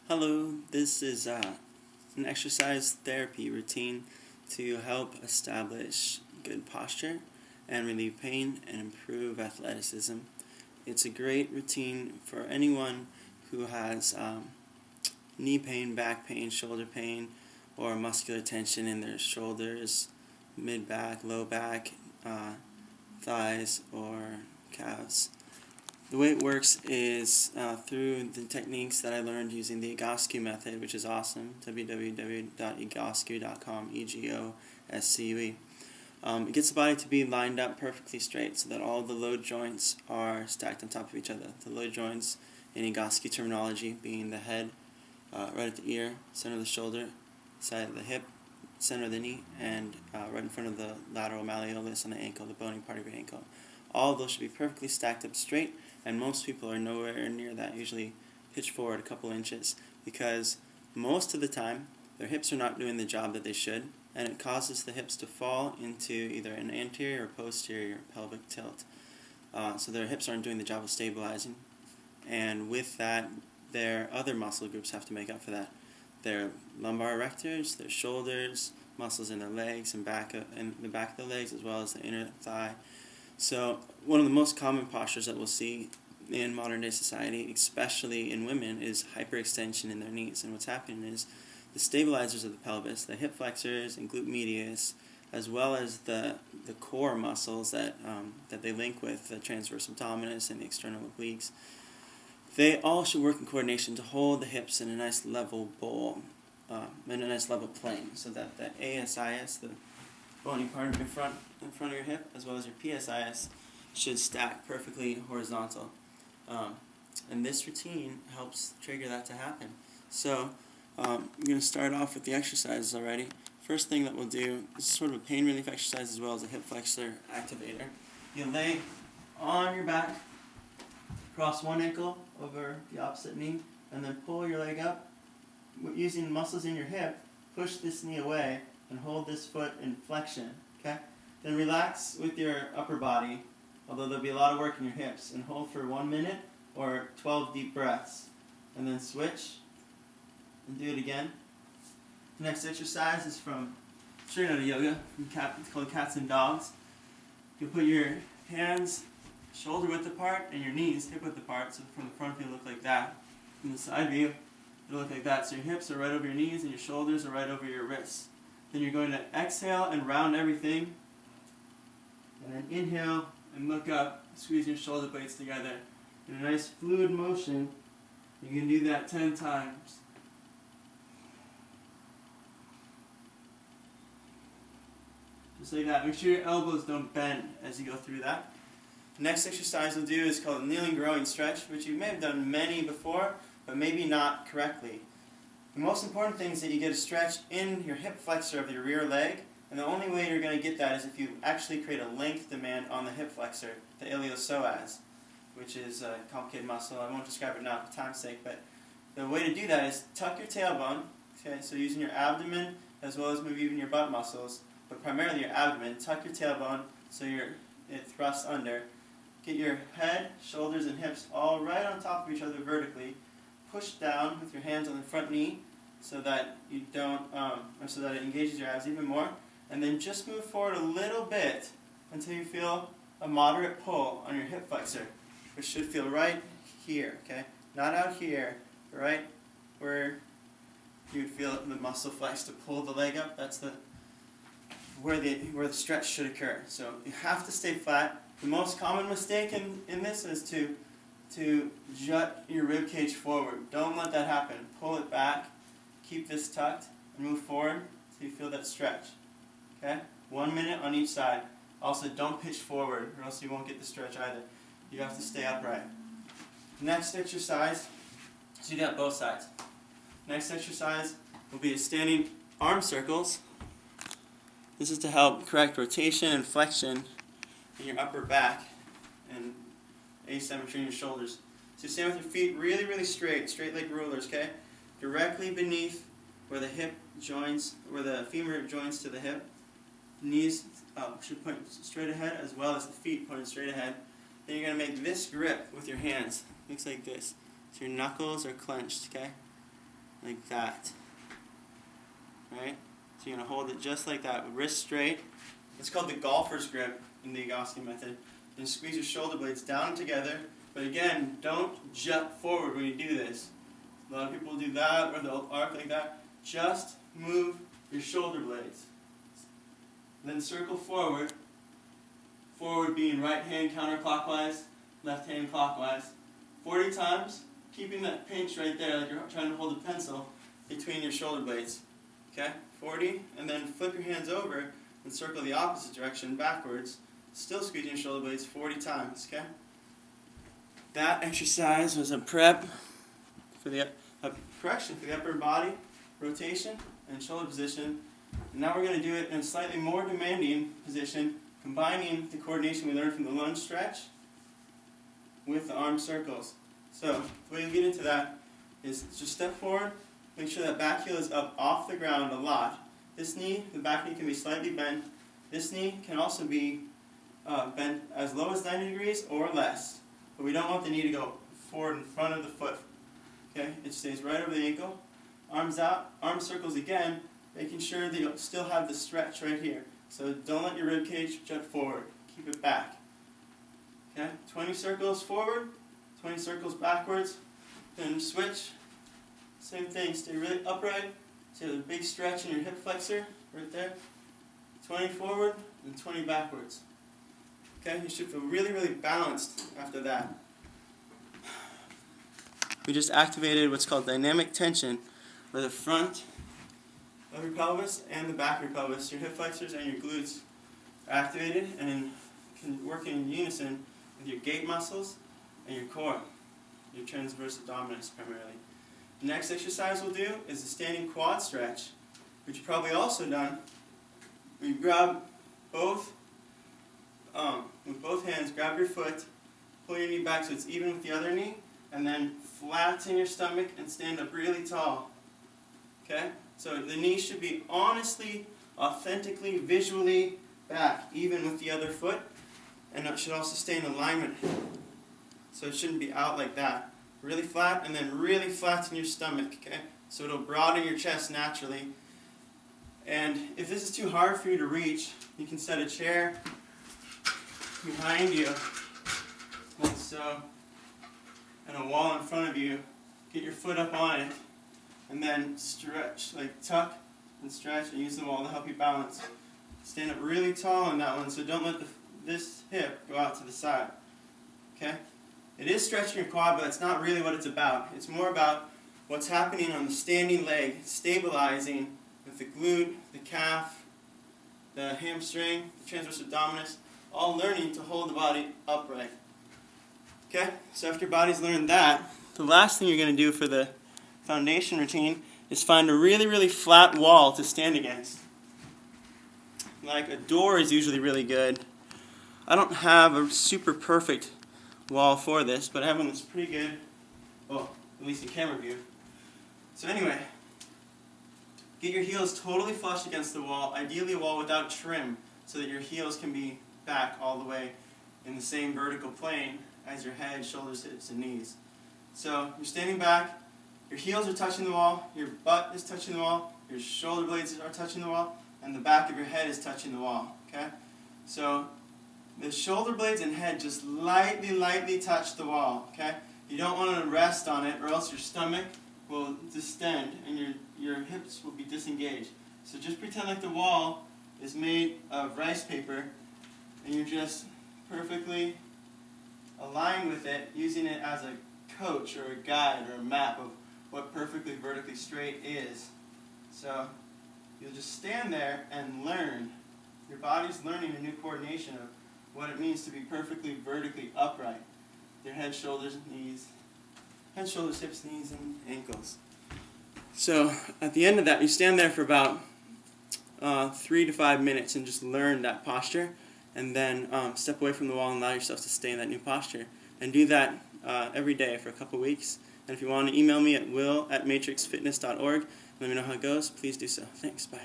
Hello, this is an exercise therapy routine to help establish good posture and relieve pain and improve athleticism. It's a great routine for anyone who has knee pain, back pain, shoulder pain, or muscular tension in their shoulders, mid back, low back, thighs, or calves. The way it works is through the techniques that I learned using the Egoscue method, which is awesome, www.egoscue.com, E-G-O-S-C-U-E. It gets the body to be lined up perfectly straight so that all the load joints are stacked on top of each other. The load joints in Egoscue terminology being the head, right at the ear, center of the shoulder, side of the hip, center of the knee, and right in front of the lateral malleolus on the ankle, the bony part of your ankle. All of those should be perfectly stacked up straight, and most people are nowhere near that, usually pitch forward a couple inches, because most of the time their hips are not doing the job that they should, and it causes the hips to fall into either an anterior or posterior pelvic tilt. So their hips aren't doing the job of stabilizing, and with that, their other muscle groups have to make up for that. Their lumbar erectors, their shoulders, muscles in their legs and in the back of the legs, as well as the inner thigh. So one of the most common postures that we'll see in modern day society, especially in women, is hyperextension in their knees. And what's happening is the stabilizers of the pelvis, the hip flexors and glute medius, as well as the core muscles that they link with, the transverse abdominis and the external obliques, they all should work in coordination to hold the hips in a nice level bowl, in a nice level plane, so that the ASIS, the bony part in front of your hip, as well as your PSIS, should stack perfectly horizontal. And this routine helps trigger that to happen. So I'm going to start off with the exercises already. First thing that we'll do is sort of a pain relief exercise as well as a hip flexor activator. You lay on your back, cross one ankle over the opposite knee, and then pull your leg up. Using muscles in your hip, push this knee away and hold this foot in flexion, okay? Then relax with your upper body, although there'll be a lot of work in your hips, and hold for 1 minute or 12 deep breaths. And then switch and do it again. The next exercise is from straight out of yoga, it's called cats and dogs. You'll put your hands shoulder width apart and your knees hip width apart, so from the front view it'll look like that. From the side view it'll look like that, so your hips are right over your knees and your shoulders are right over your wrists. Then you're going to exhale and round everything, and then inhale and look up, squeeze your shoulder blades together in a nice fluid motion. You can do that 10 times. Just like that. Make sure your elbows don't bend as you go through that. The next exercise we'll do is called a kneeling rowing stretch, which you may have done many before, but maybe not correctly. The most important thing is that you get a stretch in your hip flexor of your rear leg, and the only way you're going to get that is if you actually create a length demand on the hip flexor, the iliopsoas, which is a complicated muscle. I won't describe it now for time's sake, but the way to do that is tuck your tailbone, okay, so using your abdomen as well as maybe even your butt muscles, but primarily your abdomen. Tuck your tailbone so it thrusts under. Get your head, shoulders, and hips all right on top of each other vertically. Push down with your hands on the front knee so that you don't, so that it engages your abs even more. And then just move forward a little bit until you feel a moderate pull on your hip flexor, which should feel right here, okay? Not out here, but right where you would feel the muscle flex to pull the leg up. That's where the stretch should occur. So you have to stay flat. The most common mistake in this is to jut your rib cage forward. Don't let that happen. Pull it back, keep this tucked, and move forward so you feel that stretch. Okay? 1 minute on each side. Also, don't pitch forward or else you won't get the stretch either. You have to stay upright. Next exercise, so you do that both sides. Next exercise will be standing arm circles. This is to help correct rotation and flexion in your upper back and asymmetry in your shoulders. So stand with your feet really, really straight like rulers, okay? Directly beneath where the hip joins, where the femur joins to the hip. Knees should point straight ahead as well as the feet pointing straight ahead. Then you're going to make this grip with your hands. Looks like this. So your knuckles are clenched, okay? like that. Right? So you're going to hold it just like that, wrist straight. It's called the golfer's grip in the Egoscue method. And squeeze your shoulder blades down together, but again, don't jut forward when you do this. A lot of people do that, or they'll arc like that. Just move your shoulder blades. Then circle forward. Forward being right hand counterclockwise, left hand clockwise. 40 times, keeping that pinch right there like you're trying to hold a pencil between your shoulder blades. Okay, 40, and then flip your hands over and circle the opposite direction backwards, still squeezing your shoulder blades 40 times, okay? That exercise was a prep for the correction for the upper body, rotation, and shoulder position. And now we're going to do it in a slightly more demanding position, combining the coordination we learned from the lunge stretch with the arm circles. So the way you get into that is just step forward, make sure that back heel is up off the ground a lot. This knee, the back knee can be slightly bent. This knee can also be bent as low as 90 degrees or less. But we don't want the knee to go forward in front of the foot. Okay, it stays right over the ankle. Arms out, arm circles again, making sure that you still have the stretch right here. So don't let your rib cage jut forward. Keep it back. Okay, 20 circles forward, 20 circles backwards. Then switch. Same thing, stay really upright. See the big stretch in your hip flexor right there. 20 forward and 20 backwards. Okay, you should feel really, really balanced after that. We just activated what's called dynamic tension, where the front of your pelvis and the back of your pelvis, your hip flexors and your glutes, are activated and can work in unison with your gait muscles and your core, your transverse abdominis primarily. The next exercise we'll do is the standing quad stretch, which you've probably also done. Where you grab with both hands, grab your foot, pull your knee back so it's even with the other knee, and then flatten your stomach and stand up really tall. Okay? So the knee should be honestly, authentically, visually back, even with the other foot, and it should also stay in alignment. So it shouldn't be out like that. Really flat, and then really flatten your stomach, okay? So it'll broaden your chest naturally. And if this is too hard for you to reach, you can set a chair behind you, like so, and a wall in front of you. Get your foot up on it, and then stretch, like tuck and stretch, and use the wall to help you balance. Stand up really tall on that one, so don't let this hip go out to the side, okay? It is stretching your quad, but that's not really what it's about. It's more about what's happening on the standing leg, stabilizing with the glute, the calf, the hamstring, the transverse abdominis, all learning to hold the body upright. Okay, so after your body's learned that, the last thing you're going to do for the foundation routine is find a really, really flat wall to stand against. Like a door is usually really good. I don't have a super perfect wall for this, but I have one that's pretty good. Well, at least in camera view. So anyway, get your heels totally flush against the wall, ideally a wall without trim, so that your heels can be back all the way in the same vertical plane as your head, shoulders, hips, and knees. So you're standing back, your heels are touching the wall, your butt is touching the wall, your shoulder blades are touching the wall, and the back of your head is touching the wall. Okay? So the shoulder blades and head just lightly touch the wall. Okay? You don't want to rest on it, or else your stomach will distend and your hips will be disengaged. So just pretend like the wall is made of rice paper, and you're just perfectly aligned with it, using it as a coach or a guide or a map of what perfectly vertically straight is. So you'll just stand there and learn. Your body's learning a new coordination of what it means to be perfectly vertically upright. Your head, shoulders, knees, head, shoulders, hips, knees, and ankles. So at the end of that, you stand there for about 3 to 5 minutes and just learn that posture, and then step away from the wall and allow yourself to stay in that new posture. And do that every day for a couple weeks. And if you want to email me at will@matrixfitness.org, let me know how it goes, please do so. Thanks, bye.